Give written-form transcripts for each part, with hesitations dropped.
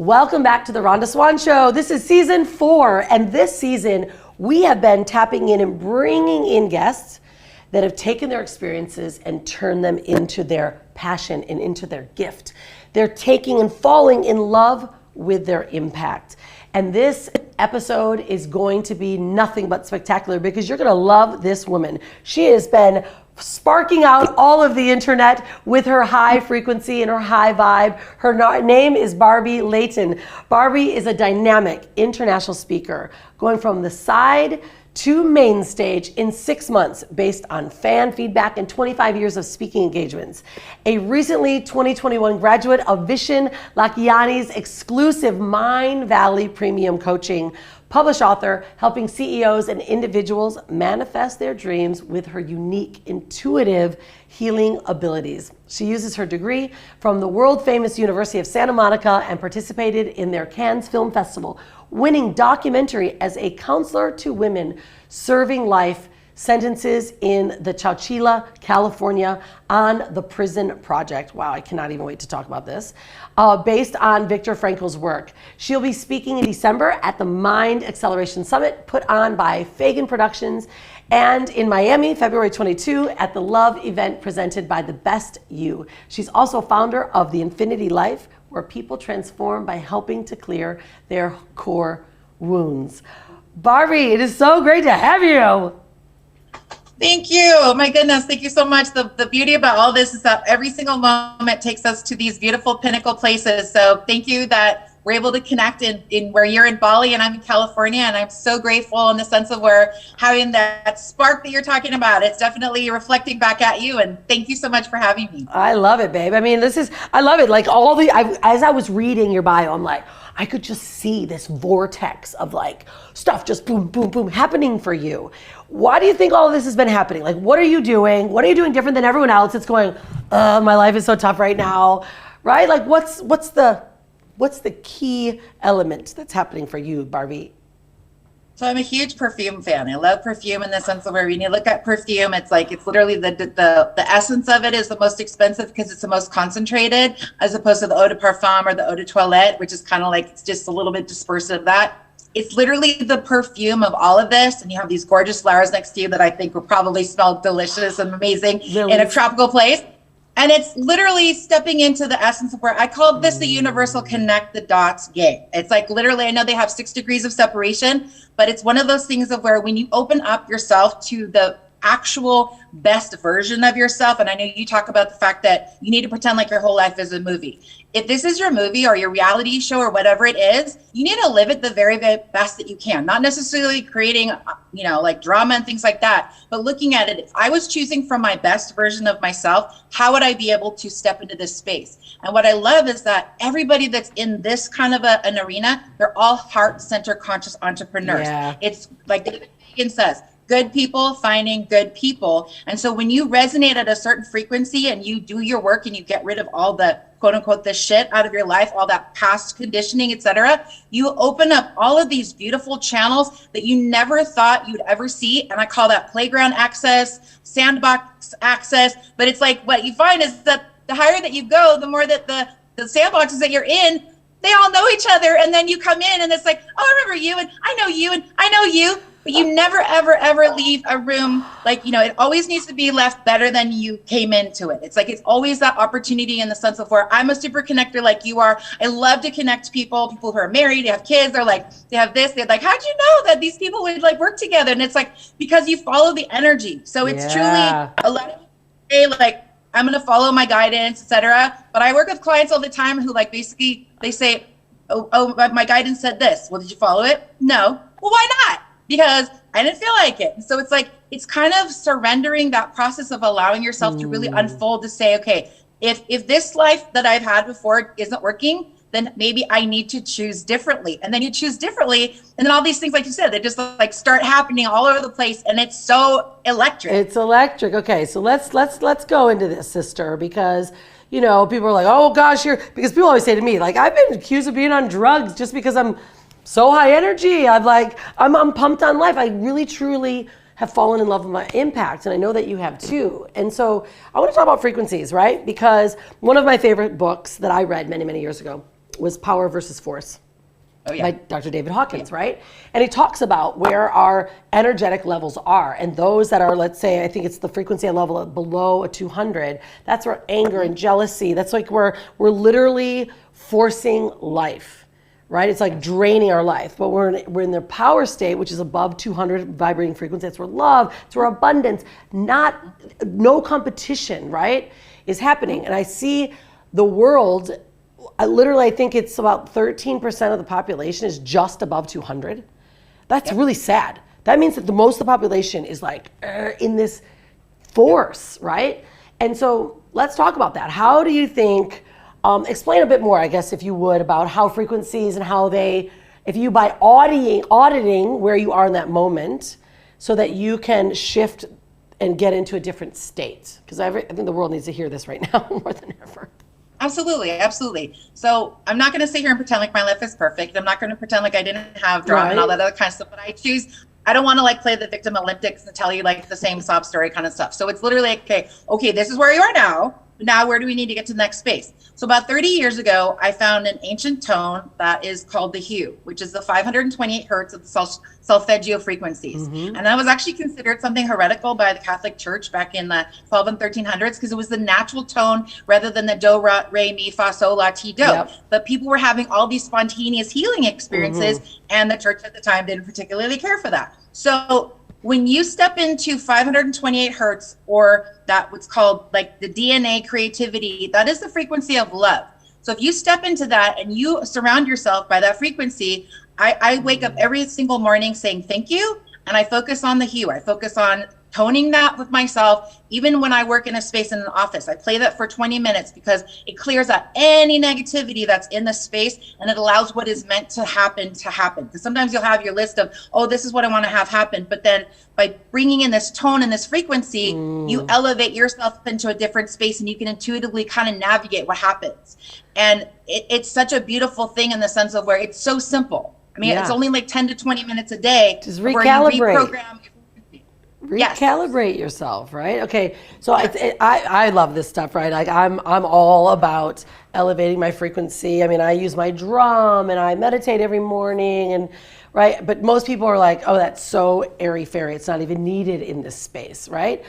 Welcome back to the Rhonda Swan Show. This is season 4, and this season we have been tapping in and bringing in guests that have taken their experiences and turned them into their passion and into their gift. They're taking and falling in love with their impact. And this episode is going to be nothing but spectacular because you're gonna love this woman. She has been sparking out all of the internet with her high frequency and her high vibe. Her name is Barbie Layton. Barbie is a dynamic international speaker going from the side to main stage in 6 months based on fan feedback and 25 years of speaking engagements. A recently 2021 graduate of Vishen Lakhiani's exclusive Mind Valley Premium Coaching, published author, helping CEOs and individuals manifest their dreams with her unique, intuitive healing abilities. She uses her degree from the world-famous University of Santa Monica and participated in their Cannes Film Festival, winning documentary as a counselor to women serving life sentences in the Chowchilla, California, on the Prison Project. Wow, I cannot even wait to talk about this. Based on Viktor Frankl's work. She'll be speaking in December at the Mind Acceleration Summit put on by Fagan Productions, and in Miami, February 22, at the Love event presented by The Best You. She's also founder of The Infinity Life, where people transform by helping to clear their core wounds. Barbie, it is so great to have you. Thank you. Oh my goodness. Thank you so much. The beauty about all this is that every single moment takes us to these beautiful pinnacle places. So thank you that we're able to connect in where you're in Bali and I'm in California. And I'm so grateful in the sense of where having that spark that you're talking about, it's definitely reflecting back at you. And thank you so much for having me. I love it, babe. I mean, I love it. Like as I was reading your bio, I'm like, I could just see this vortex of like stuff just boom, boom, boom happening for you. Why do you think all of this has been happening? Like, what are you doing? What are you doing different than everyone else? It's going, my life is so tough right now, right? Like, what's the key element that's happening for you, Barbie? So I'm a huge perfume fan. I love perfume in the sense of where when you look at perfume, it's like, it's literally the essence of it is the most expensive because it's the most concentrated, as opposed to the eau de parfum or the eau de toilette, which is kind of like, it's just a little bit dispersive of that. It's literally the perfume of all of this. And you have these gorgeous flowers next to you that I think will probably smell delicious and amazing in a tropical place. And it's literally stepping into the essence of where I call this the universal connect the dots game. It's like literally, I know they have 6 degrees of separation, but it's one of those things of where when you open up yourself to the actual best version of yourself, and I know you talk about the fact that you need to pretend like your whole life is a movie. If this is your movie or your reality show or whatever it is, you need to live it the very, very best that you can. Not necessarily creating, like drama and things like that, but looking at it, if I was choosing from my best version of myself, how would I be able to step into this space? And what I love is that everybody that's in this kind of an arena, they're all heart-centered conscious entrepreneurs. Yeah. It's like David Fagan says, good people finding good people. And so when you resonate at a certain frequency and you do your work and you get rid of all the quote unquote the shit out of your life, all that past conditioning, etc., you open up all of these beautiful channels that you never thought you'd ever see. And I call that playground access, sandbox access. But it's like what you find is that the higher that you go, the more that the sandboxes that you're in, they all know each other. And then you come in and it's like, oh, I remember you and I know you and I know you. But you never, ever, ever leave a room like, it always needs to be left better than you came into it. It's like, it's always that opportunity in the sense of where I'm a super connector like you are. I love to connect people who are married, they have kids, they're like, they have this, they're like, how'd you know that these people would like work together? And it's like, because you follow the energy. So it's truly a lot of people say like, I'm going to follow my guidance, etc. But I work with clients all the time who like, basically they say, oh, my guidance said this. Well, did you follow it? No. Well, why not? Because I didn't feel like it. So it's like, it's kind of surrendering that process of allowing yourself to really unfold to say, okay, if this life that I've had before isn't working, then maybe I need to choose differently. And then you choose differently. And then all these things, like you said, they just like start happening all over the place. And it's so electric. It's electric. Okay. So let's go into this, sister, because people are like, oh gosh, because people always say to me, like, I've been accused of being on drugs just because I'm so high energy. I'm pumped on life. I really, truly have fallen in love with my impact. And I know that you have too. And so I want to talk about frequencies, right? Because one of my favorite books that I read many, many years ago was Power versus Force. Oh, yeah. By Dr. David Hawkins, right? And he talks about where our energetic levels are. And those that are, let's say, I think it's the frequency level below a 200, that's where anger and jealousy, that's like we're literally forcing life, right? It's like draining our life. But we're in the power state, which is above 200 vibrating frequency. That's where love, it's where abundance, no competition, right, is happening. And I see the world, I think it's about 13% of the population is just above 200. That's really sad. That means that most of the population is like in this force, right? And so let's talk about that. How do you think, explain a bit more, I guess, if you would, about how frequencies and how they, if you by auditing where you are in that moment so that you can shift and get into a different state. Because I think the world needs to hear this right now more than ever. Absolutely, absolutely. So I'm not going to sit here and pretend like my life is perfect. I'm not going to pretend like I didn't have drama and all that other kind of stuff. But I don't want to like play the victim Olympics and tell you like the same sob story kind of stuff. So it's literally like, okay, this is where you are now. Now, where do we need to get to the next space? So about 30 years ago, I found an ancient tone that is called the hue, which is the 528 hertz of the solfeggio frequencies. And that was actually considered something heretical by the Catholic Church back in the 12 and 1300s because it was the natural tone rather than the do, re, mi, fa, sol, la, ti, do. But people were having all these spontaneous healing experiences, and the church at the time didn't particularly care for that. So when you step into 528 hertz, or that what's called like the DNA creativity, that is the frequency of love. So if you step into that and you surround yourself by that frequency, I wake up every single morning saying thank you, and I focus on the hue. I focus on toning that with myself. Even when I work in a space in an office, I play that for 20 minutes because it clears out any negativity that's in the space, and it allows what is meant to happen. Because sometimes you'll have your list of, oh, this is what I want to have happen. But then by bringing in this tone and this frequency, you elevate yourself into a different space, and you can intuitively kind of navigate what happens. And it's such a beautiful thing in the sense of where it's so simple. I mean, it's only like 10 to 20 minutes a day. Just recalibrate. Where you reprogram. Recalibrate yourself, right? Okay, so I love this stuff, right? Like I'm all about elevating my frequency. I mean, I use my drum and I meditate every morning, and right. But most people are like, oh, that's so airy fairy. It's not even needed in this space, right?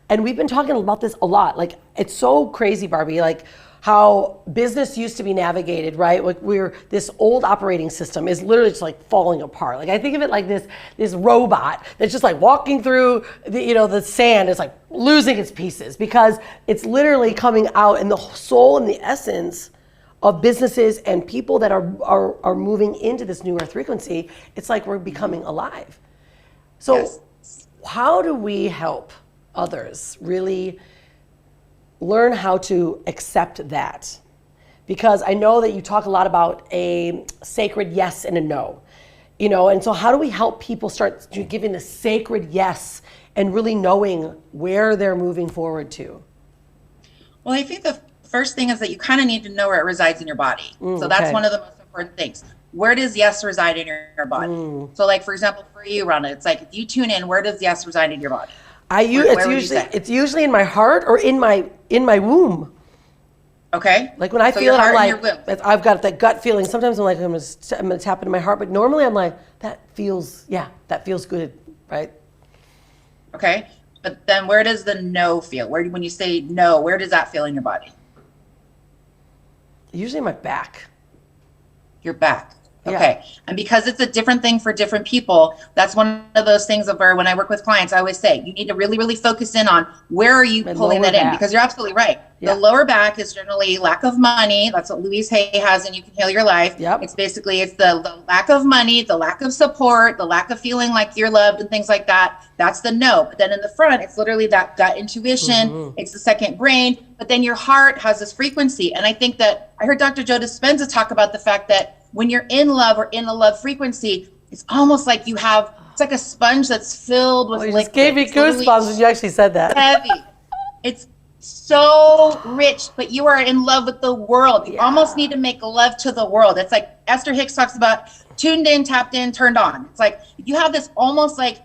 And we've been talking about this a lot. Like it's so crazy, Barbie. Like how business used to be navigated, right? Like this old operating system is literally just like falling apart. Like I think of it like this robot that's just like walking through the sand. It's like losing its pieces because it's literally coming out, and the soul and the essence of businesses and people that are moving into this new earth frequency, it's like we're becoming alive. So how do we help others really learn how to accept that? Because I know that you talk a lot about a sacred yes and a no, and so how do we help people start giving the sacred yes and really knowing where they're moving forward to? Well, I think the first thing is that you kind of need to know where it resides in your body. So that's one of the most important things. Where does yes reside in your body? So like, for example, for you, Rhonda, it's like, if you tune in, where does yes reside in your body? It's usually in my heart or in my womb. Okay. Like when I feel it, I'm like, I've got that gut feeling. Sometimes I'm like, I'm gonna tap into my heart, but normally I'm like, that feels good, right? Okay. But then where does the no feel? When you say no, where does that feel in your body? Usually my back. Your back. Okay. Yeah. And because it's a different thing for different people, that's one of those things of where when I work with clients, I always say, you need to really, really focus in on where are you pulling that in, because you're absolutely right. Yeah. The lower back is generally lack of money. That's what Louise Hay has in You Can Heal Your Life. Yep. It's the lack of money, the lack of support, the lack of feeling like you're loved and things like that. That's the no. But then in the front, it's literally that gut intuition. It's the second brain. But then your heart has this frequency. And I think that I heard Dr. Joe Dispenza talk about the fact that when you're in love or in a love frequency, it's almost like it's like a sponge that's filled with liquid. You just gave me goosebumps when you actually said that. Heavy. It's so rich, but you are in love with the world. You almost need to make love to the world. It's like Esther Hicks talks about tuned in, tapped in, turned on. It's like if you have this almost like,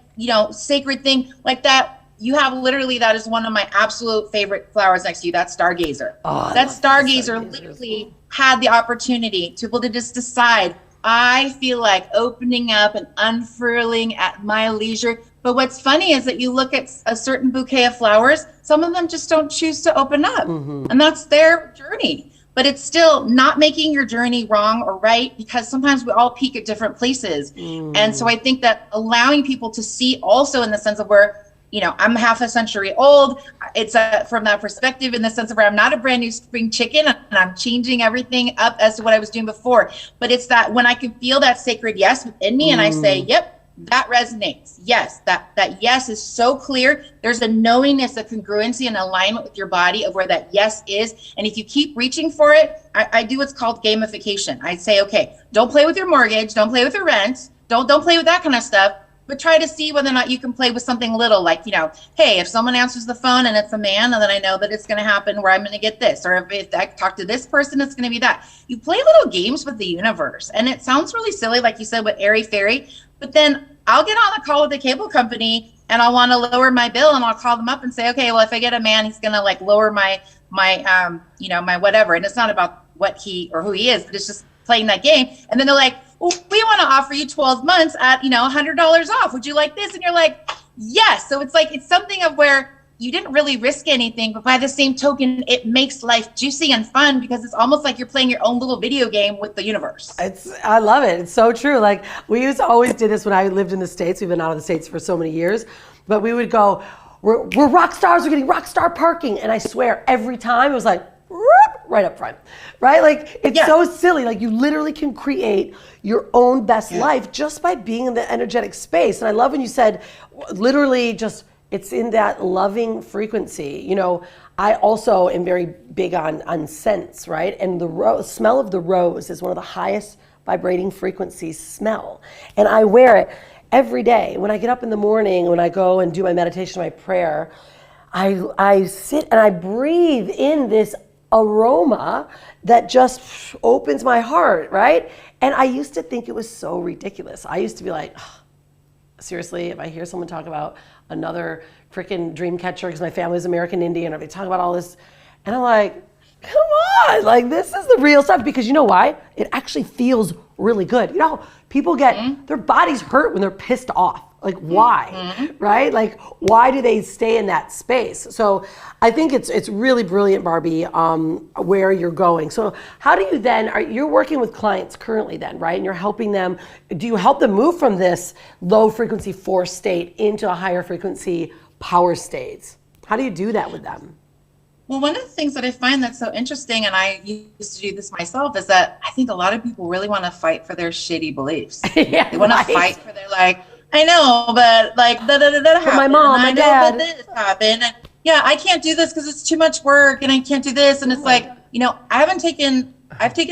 sacred thing like that, you have literally, that is one of my absolute favorite flowers next to you. That's Stargazer. Oh, that Stargazer literally had the opportunity to be able to just decide, I feel like opening up and unfurling at my leisure. But what's funny is that you look at a certain bouquet of flowers, some of them just don't choose to open up. And that's their journey. But it's still not making your journey wrong or right, because sometimes we all peak at different places. And so I think that allowing people to see also in the sense of where, you know, I'm half a century old. It's from that perspective, in the sense of where I'm not a brand new spring chicken and I'm changing everything up as to what I was doing before. But it's that when I can feel that sacred yes within me and I say, yep, that resonates. Yes, that yes is so clear. There's a knowingness, a congruency and alignment with your body of where that yes is. And if you keep reaching for it, I do what's called gamification. I say, okay, don't play with your mortgage, don't play with your rent, don't play with that kind of stuff. But try to see whether or not you can play with something little, like, you know, hey, if someone answers the phone and it's a man, and then I know that it's going to happen where I'm going to get this, or if I talk to this person, it's going to be that. You play little games with the universe, and it sounds really silly, like you said, with airy fairy, but then I'll get on a call with the cable company and I'll want to lower my bill, and I'll call them up and say, okay, well, if I get a man, he's going to like lower my you know, my whatever. And it's not about what he or who he is, but it's just playing that game. And then they're like, well, we want to offer you 12 months at, you know, $100 off. Would you like this? And you're like, yes. So it's like, it's something of where you didn't really risk anything, but by the same token, it makes life juicy and fun, because it's almost like you're playing your own little video game with the universe. I love it. It's so true. Like, we used to always do this when I lived in the States. We've been out of the States for so many years, but we would go, we're rock stars, we're getting rock star parking. And I swear every time it was like, right up front, right? Like, it's so silly. Like, you literally can create your own best life just by being in the energetic space. And I love when you said, literally just, it's in that loving frequency. You know, I also am very big on scents, right? And the smell of the rose is one of the highest vibrating frequencies smell. And I wear it every day. When I get up in the morning, when I go and do my meditation, my prayer, I sit and I breathe in this aroma that just opens my heart, right? And I used to think it was so ridiculous. I used to be like, oh, seriously, if I hear someone talk about another freaking dream catcher, because my family's American Indian, or they talk about all this, and I'm like, come on, like, this is the real stuff. Because you know why? It actually feels really good. You know, people get, their bodies hurt when they're pissed off. Like, why, right? Like, why do they stay in that space? So I think it's really brilliant, Barbie, where you're going. So how do you then, you're working with clients currently then, right? And you're helping them, do you help them move from this low frequency force state into a higher frequency power states? How do you do that with them? Well, one of the things that I find that's so interesting, and I used to do this myself, is that I think a lot of people really want to fight for their shitty beliefs. They want to fight for their, like, I know, but like that happened. My mom, my dad. But this happened. And yeah, I can't do this because it's too much work, and I can't do this. And it's like, you know, I've taken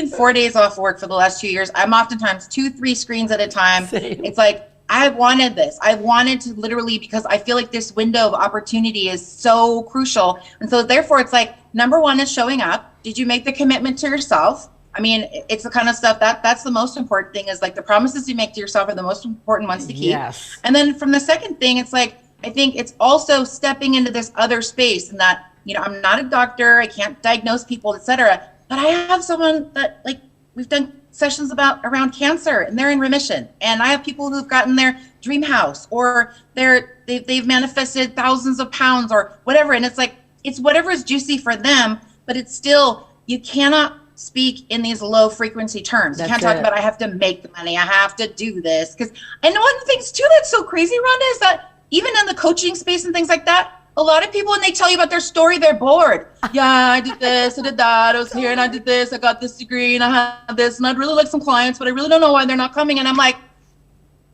4 days off work for the last 2 years. I'm oftentimes 2-3 screens at a time. Same. It's like, I wanted this. I wanted to literally, because I feel like this window of opportunity is so crucial. And so therefore it's like, number one is showing up. Did you make the commitment to yourself? I mean, it's the kind of stuff that's the most important thing, is like the promises you make to yourself are the most important ones to keep. Yes. And then from the second thing, it's like, I think it's also stepping into this other space, and that, you know, I'm not a doctor, I can't diagnose people, etc. But I have someone that, like, we've done sessions around cancer, and they're in remission. And I have people who've gotten their dream house, or they've manifested thousands of pounds or whatever. And it's like, it's whatever is juicy for them, but it's still, you cannot speak in these low frequency terms. You can't talk about, I have to make the money, I have to do this. Because, and one of the things too that's so crazy, Rhonda, is that even in the coaching space and things like that, a lot of people, when they tell you about their story, they're bored. Yeah, I did this, I did that, I was here and I did this, I got this degree and I have this, and I'd really like some clients, but I really don't know why they're not coming. And I'm like,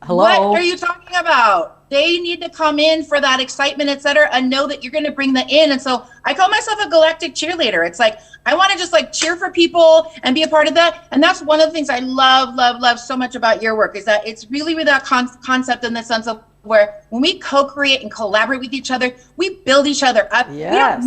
hello? What are you talking about? They need to come in for that excitement, et cetera, and know that you're going to bring the in. And so I call myself a galactic cheerleader. It's like, I want to just like cheer for people and be a part of that. And that's one of the things I love so much about your work, is that it's really with that concept in the sense of where when we co-create and collaborate with each other, we build each other up. Yes.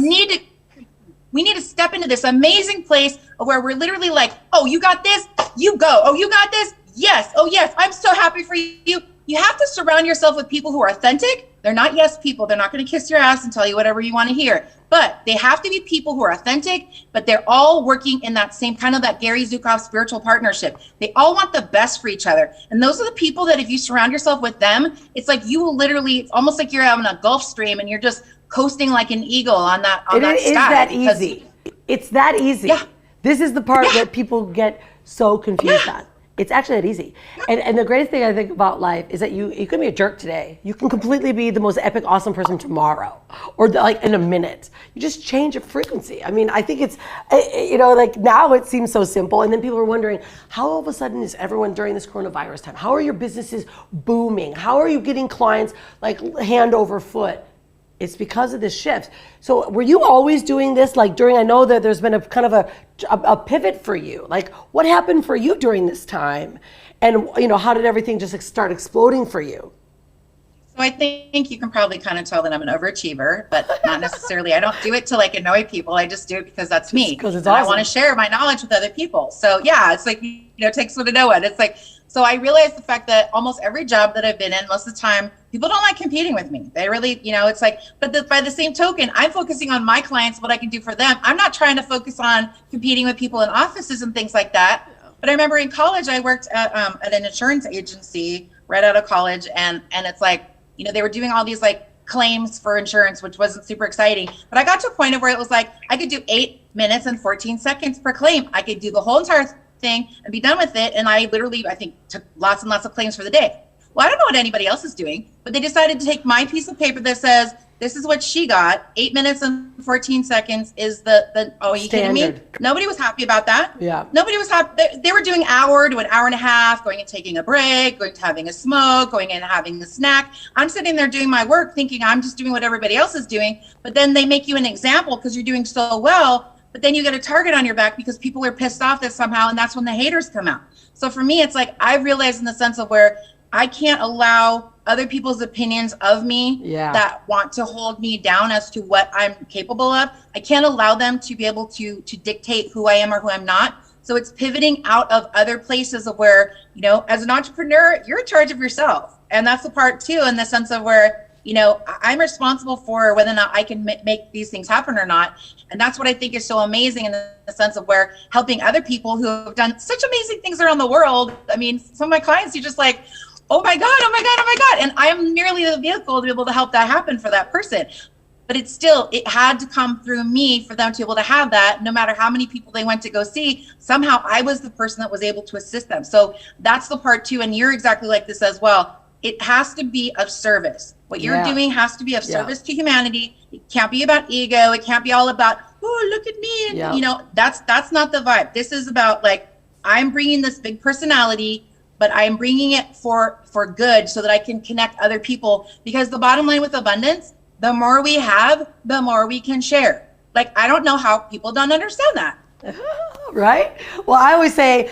We need to step into this amazing place where we're literally like, oh, you got this, you go. Oh, you got this? Yes. Oh, yes. I'm so happy for you. You have to surround yourself with people who are authentic, They're not yes people. They're not going to kiss your ass and tell you whatever you want to hear. But they have to be people who are authentic, but they're all working in that same kind of that Gary Zukav spiritual partnership. They all want the best for each other. And those are the people that if you surround yourself with them, it's like you will literally, it's almost like you're having a Gulf Stream and you're just coasting like an eagle on that sky. It is that easy. It's that easy. Yeah. This is the part that people get so confused on. It's actually that easy. And the greatest thing I think about life is that you can be a jerk today. You can completely be the most epic, awesome person tomorrow, or like in a minute. You just change your frequency. I mean, I think it's, like now it seems so simple. And then people are wondering, how all of a sudden is everyone during this coronavirus time? How are your businesses booming? How are you getting clients like hand over foot? It's because of this shift. So were you always doing this? Like I know that there's been a kind of a pivot for you. Like what happened for you during this time? And how did everything just start exploding for you? So I think you can probably kind of tell that I'm an overachiever, but not necessarily. I don't do it to like annoy people. I just do it because that's me. Because it's awesome. awesome. I want to share my knowledge with other people. So yeah, it's like, it takes one to know one. It's like, so I realized the fact that almost every job that I've been in, most of the time, people don't like competing with me. They really, it's like, but by the same token, I'm focusing on my clients, what I can do for them. I'm not trying to focus on competing with people in offices and things like that. But I remember in college, I worked at an insurance agency right out of college. And it's like, they were doing all these like claims for insurance, which wasn't super exciting. But I got to a point of where it was like, I could do 8 minutes and 14 seconds per claim. I could do the whole entire thing and be done with it. And I literally, I think, took lots and lots of claims for the day. Well, I don't know what anybody else is doing, but they decided to take my piece of paper that says, this is what she got. 8 minutes and 14 seconds is the oh, are you kidding me? Nobody was happy about that. Yeah. Nobody was happy. They were doing hour to an hour and a half, going and taking a break, going to having a smoke, going and having a snack. I'm sitting there doing my work thinking I'm just doing what everybody else is doing. But then they make you an example because you're doing so well. But then you get a target on your back because people are pissed off that somehow, and that's when the haters come out. So for me, it's like I've realized in the sense of where I can't allow other people's opinions of me that want to hold me down as to what I'm capable of. I can't allow them to be able to dictate who I am or who I'm not. So it's pivoting out of other places of where, as an entrepreneur, you're in charge of yourself. And that's the part too, in the sense of where, I'm responsible for whether or not I can make these things happen or not. And that's what I think is so amazing in the sense of where helping other people who have done such amazing things around the world. I mean, some of my clients, you're just like, oh my God, oh my God, oh my God. And I'm merely the vehicle to be able to help that happen for that person. But it had to come through me for them to be able to have that. No matter how many people they went to go see, somehow I was the person that was able to assist them. So that's the part too. And you're exactly like this as well. It has to be of service. What you're doing has to be of service to humanity. It can't be about ego. It can't be all about, oh, look at me. And, that's not the vibe. This is about like, I'm bringing this big personality, but I'm bringing it for good so that I can connect other people. Because the bottom line with abundance, the more we have, the more we can share. Like, I don't know how people don't understand that. Right? Well, I always say,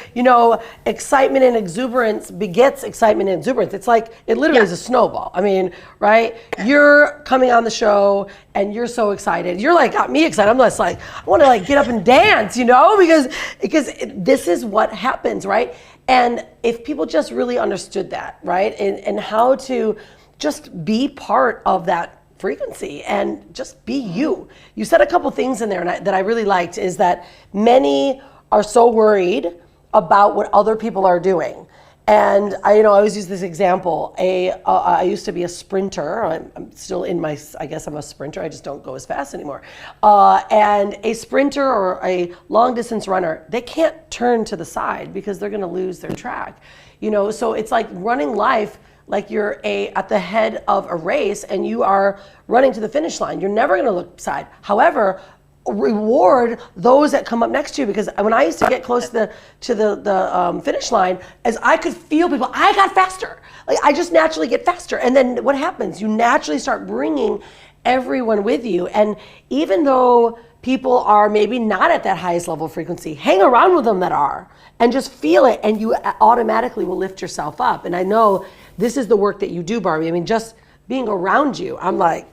excitement and exuberance begets excitement and exuberance. It's like, it literally is a snowball. I mean, right? You're coming on the show and you're so excited. You're like, got me excited. I'm just like, I want to like get up and dance, because this is what happens, right? And if people just really understood that, right? And how to just be part of that frequency and just be you. You said a couple things in there that I really liked is that many are so worried about what other people are doing. And I always use this example. I used to be a sprinter. I'm still I guess I'm a sprinter. I just don't go as fast anymore. And a sprinter or a long distance runner, they can't turn to the side because they're going to lose their track. So it's like running life like you're at the head of a race and you are running to the finish line. You're never going to look side. However, reward those that come up next to you, because when I used to get close to the finish line, as I could feel people, I got faster. Like I just naturally get faster. And then what happens? You naturally start bringing everyone with you. And even though people are maybe not at that highest level frequency, hang around with them that are, and just feel it, and you automatically will lift yourself up. And I know this is the work that you do, Barbie. I mean, just being around you, I'm like,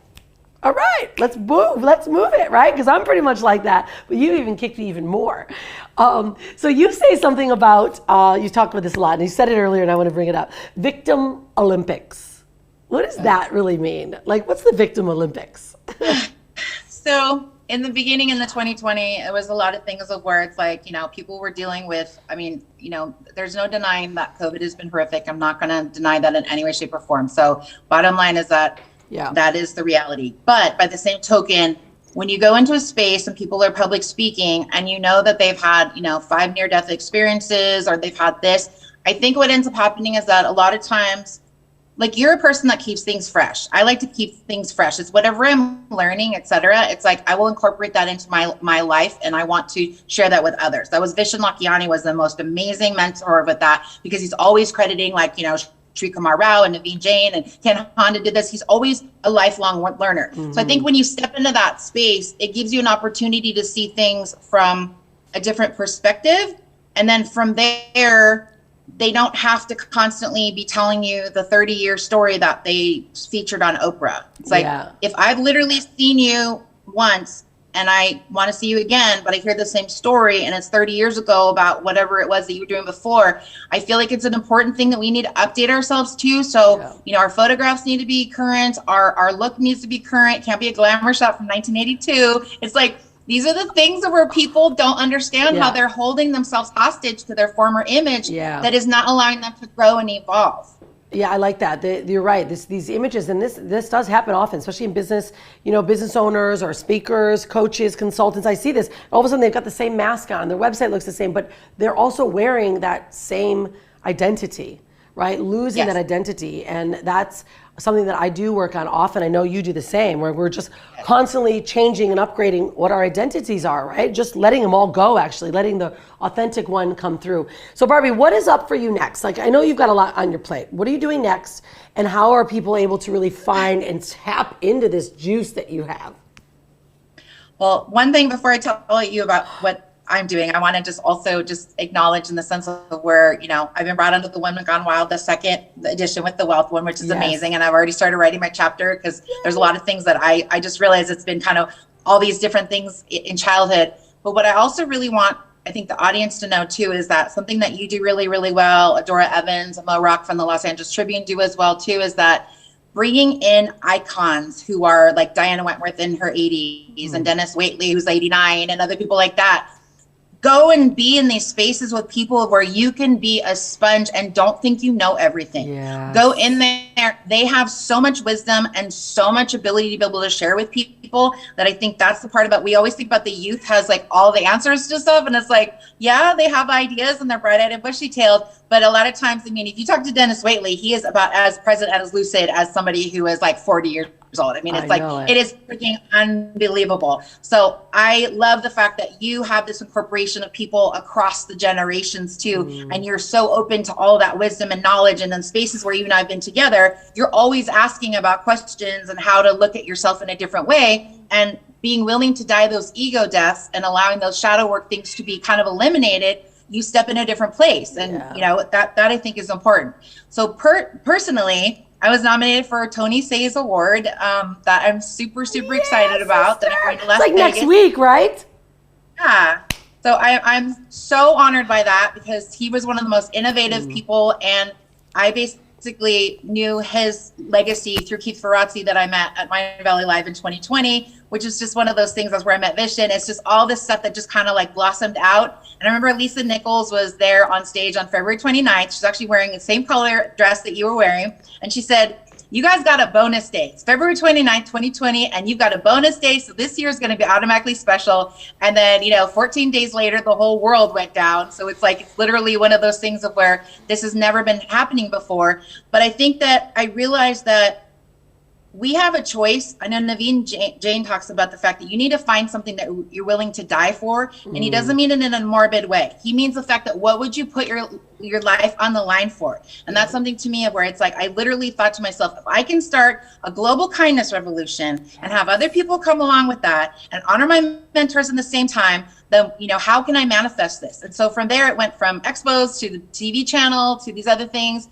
all right, let's move it, right? Because I'm pretty much like that, but you even kicked me even more. So you say something about, you talked about this a lot, and you said it earlier, and I want to bring it up. Victim Olympics. What does that really mean? Like, what's the Victim Olympics? So in the beginning, in the 2020, it was a lot of things of where it's like, people were dealing with, there's no denying that COVID has been horrific. I'm not going to deny that in any way, shape, or form. So bottom line is that that is the reality. But by the same token, when you go into a space and people are public speaking and you know that they've had, 5 near-death experiences or they've had this, I think what ends up happening is that a lot of times, like, you're a person that keeps things fresh. I like to keep things fresh. It's whatever I'm learning, etc. It's like I will incorporate that into my life, and I want to share that with others. That was Vishen Lakhiani was the most amazing mentor with that, because he's always crediting, like, Sri Kumar Rao and Naveen Jain and Ken Honda did this. He's always a lifelong learner. So I think when you step into that space, it gives you an opportunity to see things from a different perspective. And then from there, they don't have to constantly be telling you the 30-year story that they featured on Oprah. It's like, if I've literally seen you once and I want to see you again, but I hear the same story and it's 30 years ago about whatever it was that you were doing before, I feel like it's an important thing that we need to update ourselves to. So, our photographs need to be current. Our look needs to be current. It can't be a glamour shot from 1982. It's like, these are the things where people don't understand how they're holding themselves hostage to their former image that is not allowing them to grow and evolve. Yeah, I like that. You're right. These images, and this does happen often, especially in business, business owners or speakers, coaches, consultants. I see this. All of a sudden they've got the same mask on. Their website looks the same, but they're also wearing that same identity, right? Losing that identity. And that's something that I do work on often. I know you do the same, where we're just constantly changing and upgrading what our identities are, right? Just letting them all go, actually, letting the authentic one come through. So Barbie, what is up for you next? Like, I know you've got a lot on your plate. What are you doing next? And how are people able to really find and tap into this juice that you have? Well, one thing before I tell you about what I'm doing, I want to just acknowledge in the sense of where, I've been brought onto the Women Gone Wild, the second edition with the wealth one, which is amazing. And I've already started writing my chapter because there's a lot of things that I just realized it's been kind of all these different things in childhood. But what I also really want, I think, the audience to know too, is that something that you do really, really well, Adora Evans, Mo Rock from the Los Angeles Tribune do as well too, is that bringing in icons who are like Diana Wentworth in her 80s and Dennis Waitley, who's 89, and other people like that. Go and be in these spaces with people where you can be a sponge and don't think you know everything. Go in there. They have so much wisdom and so much ability to be able to share with people that I think that's the part about, we always think about the youth has like all the answers to stuff. And it's like, yeah, they have ideas and they're bright-eyed and bushy-tailed. But a lot of times, if you talk to Dennis Waitley, he is about as present and as lucid as somebody who is like 40 years old. It is freaking unbelievable. So I love the fact that you have this incorporation of people across the generations too. And you're so open to all that wisdom and knowledge. And then spaces where you and I have been together, you're always asking about questions and how to look at yourself in a different way, and being willing to die those ego deaths and allowing those shadow work things to be kind of eliminated. You step in a different place. And that I think is important. So personally, I was nominated for a Tony Sayers Award that I'm super, super excited about. That I'm going to Las Vegas. Next week, right? Yeah. So I'm so honored by that, because he was one of the most innovative people. And I basically knew his legacy through Keith Ferrazzi that I met at Mind Valley Live in 2020, which is just one of those things. That's where I met Vishen. It's just all this stuff that just kind of like blossomed out. And I remember Lisa Nichols was there on stage on February 29th. She's actually wearing the same color dress that you were wearing. And she said, you guys got a bonus day. It's February 29th, 2020, and you've got a bonus day. So this year is going to be automatically special. And then, 14 days later, the whole world went down. So it's like, it's literally one of those things of where this has never been happening before. But I think that I realized that we have a choice. I know Naveen Jain talks about the fact that you need to find something that you're willing to die for. And he doesn't mean it in a morbid way. He means the fact that what would you put your life on the line for? And that's something to me where it's like, I literally thought to myself, if I can start a global kindness revolution and have other people come along with that and honor my mentors in the same time, then, how can I manifest this? And so from there, it went from expos to the TV channel to these other things,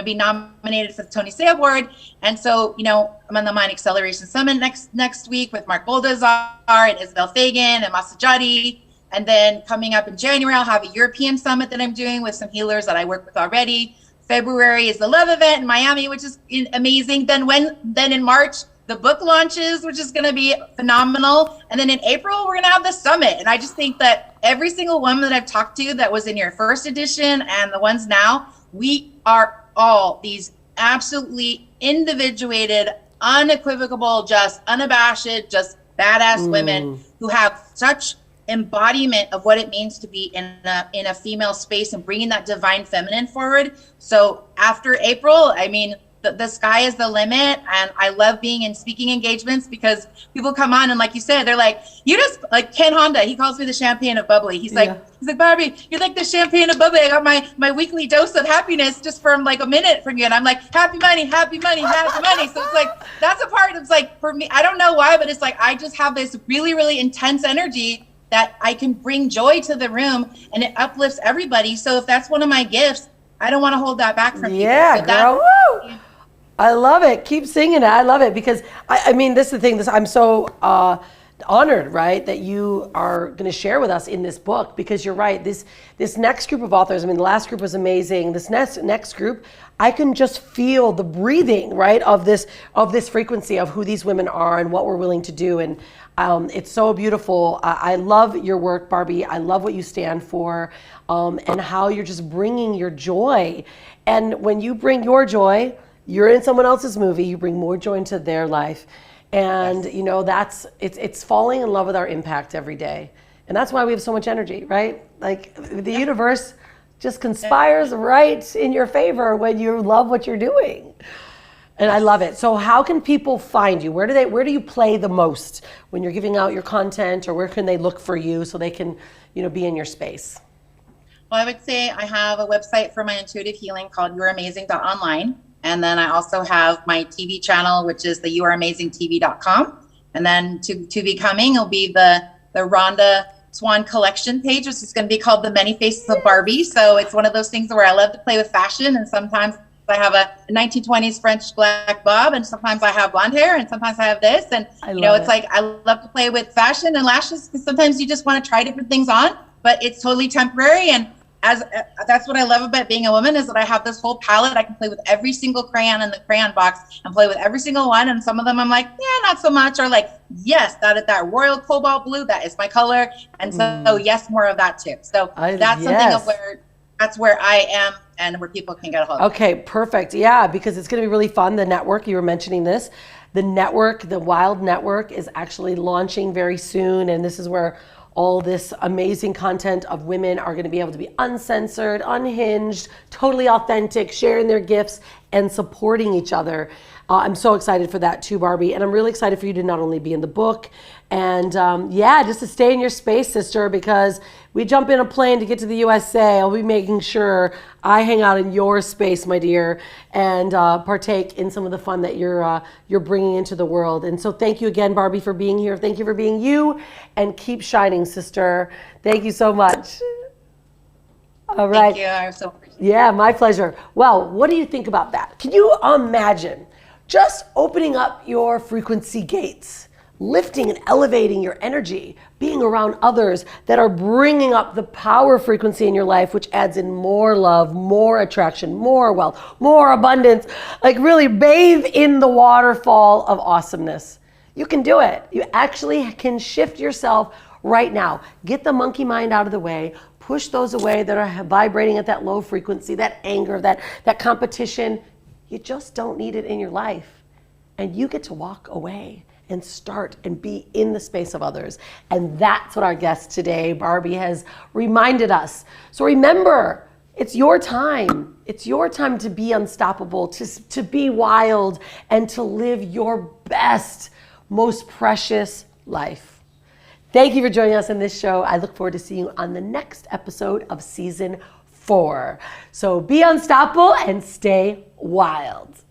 be nominated for the Tony Say Award. And so, I'm on the Mind Acceleration Summit next week with Mark Goldazar and Isabel Fagan and Masajati. And then coming up in January, I'll have a European summit that I'm doing with some healers that I work with already. February is the Love event in Miami, which is amazing. Then in March, the book launches, which is going to be phenomenal. And then in April, we're going to have the summit. And I just think that every single woman that I've talked to that was in your first edition and the ones now, we are all these absolutely individuated, unequivocal, just unabashed, just badass women who have such embodiment of what it means to be in a female space and bringing that divine feminine forward. So after April, I mean, the sky is the limit, and I love being in speaking engagements because people come on and, like you said, they're like, you just, like Ken Honda, he calls me the champagne of bubbly. He's like, Barbie, you're like the champagne of bubbly. I got my weekly dose of happiness just from like a minute from you, and I'm like, happy money, happy money, happy money. So it's like, that's a part of, like, for me, I don't know why, but it's like I just have this really, really intense energy that I can bring joy to the room, and it uplifts everybody. So if that's one of my gifts, I don't want to hold that back from people. Yeah, so girl. Woo! I love it. Keep singing it. I love it because I mean, this is the thing. I'm so honored, right, that you are going to share with us in this book, because you're right. This next group of authors. I mean, the last group was amazing. This next group, I can just feel the breathing, right, of this frequency of who these women are and what we're willing to do. And it's so beautiful. I love your work, Barbie. I love what you stand for, and how you're just bringing your joy. And when you bring your joy, you're in someone else's movie, you bring more joy into their life. And you know, it's falling in love with our impact every day. And that's why we have so much energy, right? Like the universe just conspires right in your favor when you love what you're doing. And I love it. So how can people find you? Where do you play the most when you're giving out your content, or where can they look for you so they can, you know, be in your space? Well, I would say I have a website for my intuitive healing called youramazing.online. And then I also have my TV channel, which is the youramazingtv.com. And then to be coming will be the Rhonda Swan collection page, which is going to be called The Many Faces of Barbie. So it's one of those things where I love to play with fashion, and sometimes I have a 1920s French black bob, and sometimes I have blonde hair, and sometimes I have this. And you know, it's like I love to play with fashion and lashes, because sometimes you just want to try different things on, but it's totally temporary. And that's what I love about being a woman, is that I have this whole palette. I can play with every single crayon in the crayon box and play with every single one. And some of them I'm like, yeah, not so much. Or like, yes, that royal cobalt blue, that is my color. And so yes, more of that too. So that's something of that's where I am and where people can get a hold of. Okay, perfect. Yeah, because it's going to be really fun. The network, you were mentioning this. The network, the Wild Network, is actually launching very soon. And this is where all this amazing content of women are going to be able to be uncensored, unhinged, totally authentic, sharing their gifts and supporting each other. I'm so excited for that too, Barbie. And I'm really excited for you to not only be in the book and just to stay in your space, sister, because we jump in a plane to get to the USA. I'll be making sure I hang out in your space, my dear, and partake in some of the fun that you're bringing into the world. And so thank you again, Barbie, for being here. Thank you for being you, and keep shining, sister. Thank you so much. All right. Thank you. I'm so appreciative. Yeah, my pleasure. Well, what do you think about that? Can you imagine just opening up your frequency gates, lifting and elevating your energy, being around others that are bringing up the power frequency in your life, which adds in more love, more attraction, more wealth, more abundance, like really bathe in the waterfall of awesomeness. You can do it. You actually can shift yourself right now. Get the monkey mind out of the way. Push those away that are vibrating at that low frequency, that anger, that competition. You just don't need it in your life. And you get to walk away and start and be in the space of others. And that's what our guest today, Barbie, has reminded us. So remember, it's your time. It's your time to be unstoppable, to be wild, and to live your best, most precious life. Thank you for joining us in this show. I look forward to seeing you on the next episode of season 4. So be unstoppable and stay wild.